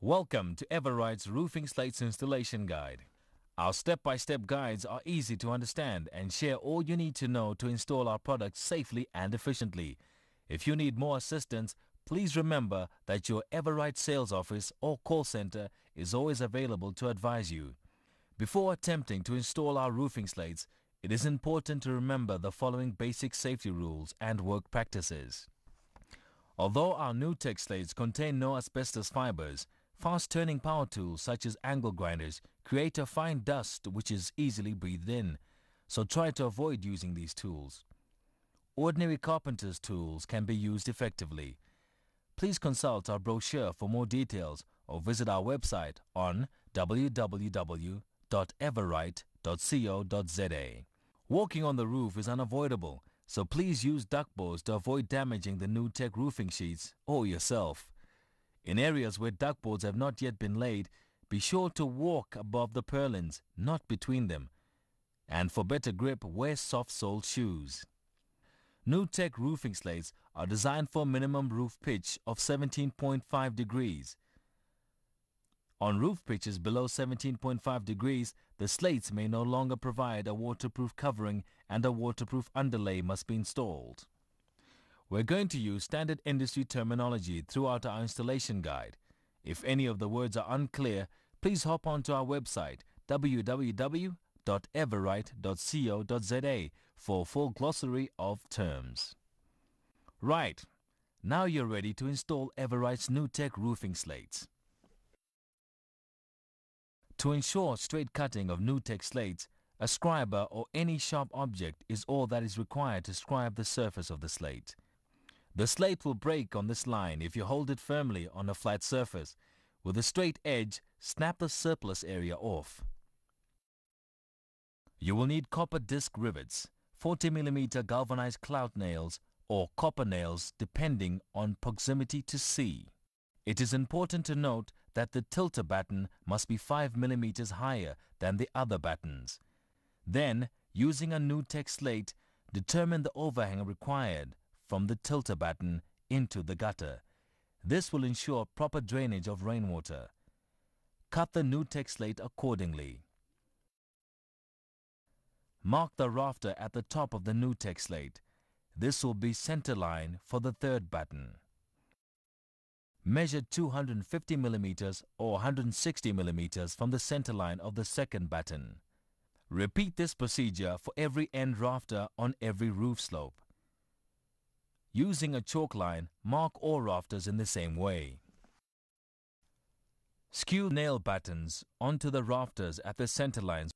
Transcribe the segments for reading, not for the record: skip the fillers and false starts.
Welcome to Everite's Roofing Slates Installation Guide. Our step-by-step guides are easy to understand and share all you need to know to install our products safely and efficiently. If you need more assistance, please remember that your Everite sales office or call center is always available to advise you. Before attempting to install our roofing slates, it is important to remember the following basic safety rules and work practices. Although our Nutec slates contain no asbestos fibers, fast-turning power tools such as angle grinders create a fine dust which is easily breathed in, so try to avoid using these tools. Ordinary carpenter's tools can be used effectively. Please consult our brochure for more details or visit our website on www.everite.co.za. Walking on the roof is unavoidable, so please use duckboards to avoid damaging the Nutec roofing sheets or yourself. In areas where duckboards have not yet been laid, be sure to walk above the purlins, not between them. And for better grip, wear soft-soled shoes. Nutec roofing slates are designed for minimum roof pitch of 17.5 degrees. On roof pitches below 17.5 degrees, the slates may no longer provide a waterproof covering and a waterproof underlay must be installed. We're going to use standard industry terminology throughout our installation guide. If any of the words are unclear, please hop onto our website www.everite.co.za for a full glossary of terms. Right, now you're ready to install Everite's Nutec roofing slates. To ensure straight cutting of Nutec slates, a scriber or any sharp object is all that is required to scribe the surface of the slate. The slate will break on this line if you hold it firmly on a flat surface. With a straight edge, snap the surplus area off. You will need copper disc rivets, 40mm galvanized clout nails or copper nails depending on proximity to C. It is important to note that the tilter batten must be 5mm higher than the other battens. Then, using a Nutec slate, determine the overhang required from the tilter batten into the gutter. This will ensure proper drainage of rainwater. Cut the Nutec slate accordingly. Mark the rafter at the top of the Nutec slate. This will be center line for the third batten. Measure 250mm or 160mm from the center line of the second batten. Repeat this procedure for every end rafter on every roof slope. Using a chalk line, mark all rafters in the same way. Skew nail battens onto the rafters at the center lines.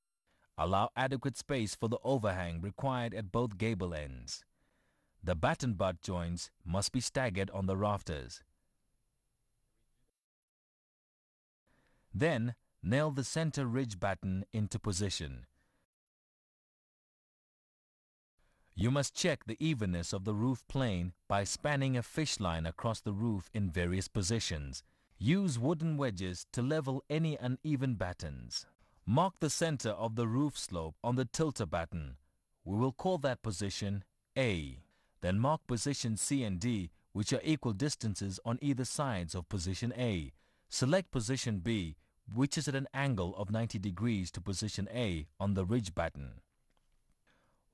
Allow adequate space for the overhang required at both gable ends. The batten butt joints must be staggered on the rafters. Then, nail the center ridge batten into position. You must check the evenness of the roof plane by spanning a fish line across the roof in various positions. Use wooden wedges to level any uneven battens. Mark the center of the roof slope on the tilter batten. We will call that position A. Then mark position C and D, which are equal distances on either sides of position A. Select position B, which is at an angle of 90 degrees to position A on the ridge batten.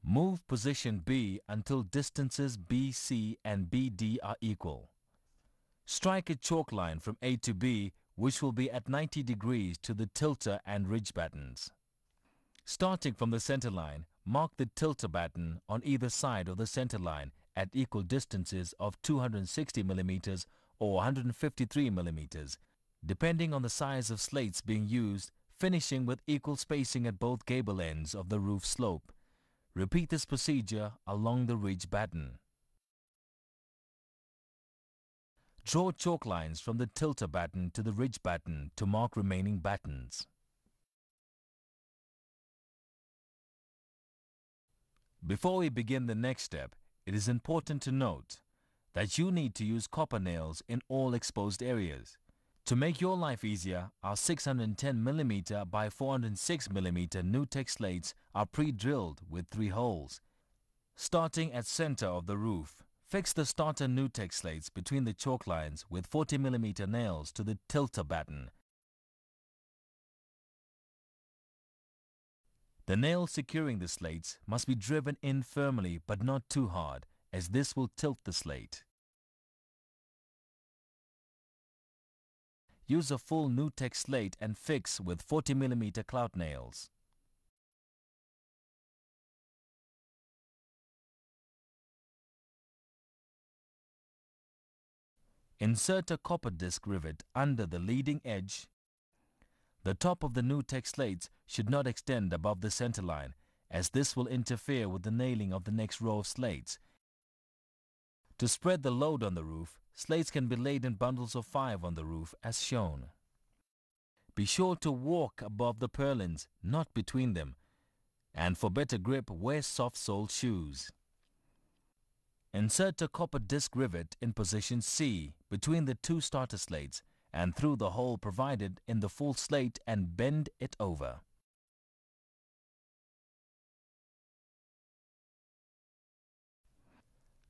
Move position B until distances BC and BD are equal. Strike a chalk line from A to B, which will be at 90 degrees to the tilter and ridge battens. Starting from the center line, mark the tilter batten on either side of the center line at equal distances of 260mm or 153mm, depending on the size of slates being used, finishing with equal spacing at both gable ends of the roof slope. Repeat this procedure along the ridge batten. Draw chalk lines from the tilter batten to the ridge batten to mark remaining battens. Before we begin the next step, it is important to note that you need to use copper nails in all exposed areas. To make your life easier, our 610mm by 406mm Nutec slates are pre-drilled with 3 holes. Starting at center of the roof, Fix the starter Nutec slates between the chalk lines with 40mm nails to the tilter batten. The nails securing the slates must be driven in firmly but not too hard, as this will tilt the slate. Use a full Nutec slate and fix with 40mm clout nails. Insert a copper disc rivet under the leading edge. The top of the Nutec slates should not extend above the center line, as this will interfere with the nailing of the next row of slates. To spread the load on the roof, slates can be laid in bundles of 5 on the roof as shown. Be sure to walk above the purlins, not between them, and for better grip, wear soft-soled shoes. Insert a copper disc rivet in position C between the 2 starter slates and through the hole provided in the full slate and bend it over.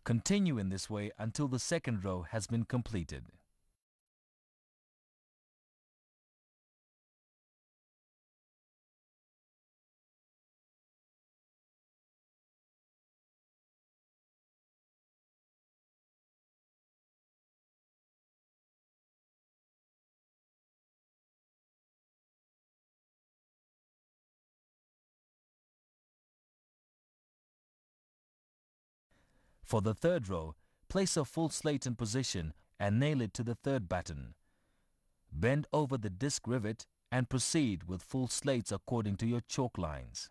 Continue in this way until the second row has been completed. For the third row, place a full slate in position and nail it to the third batten. Bend over the disc rivet and proceed with full slates according to your chalk lines.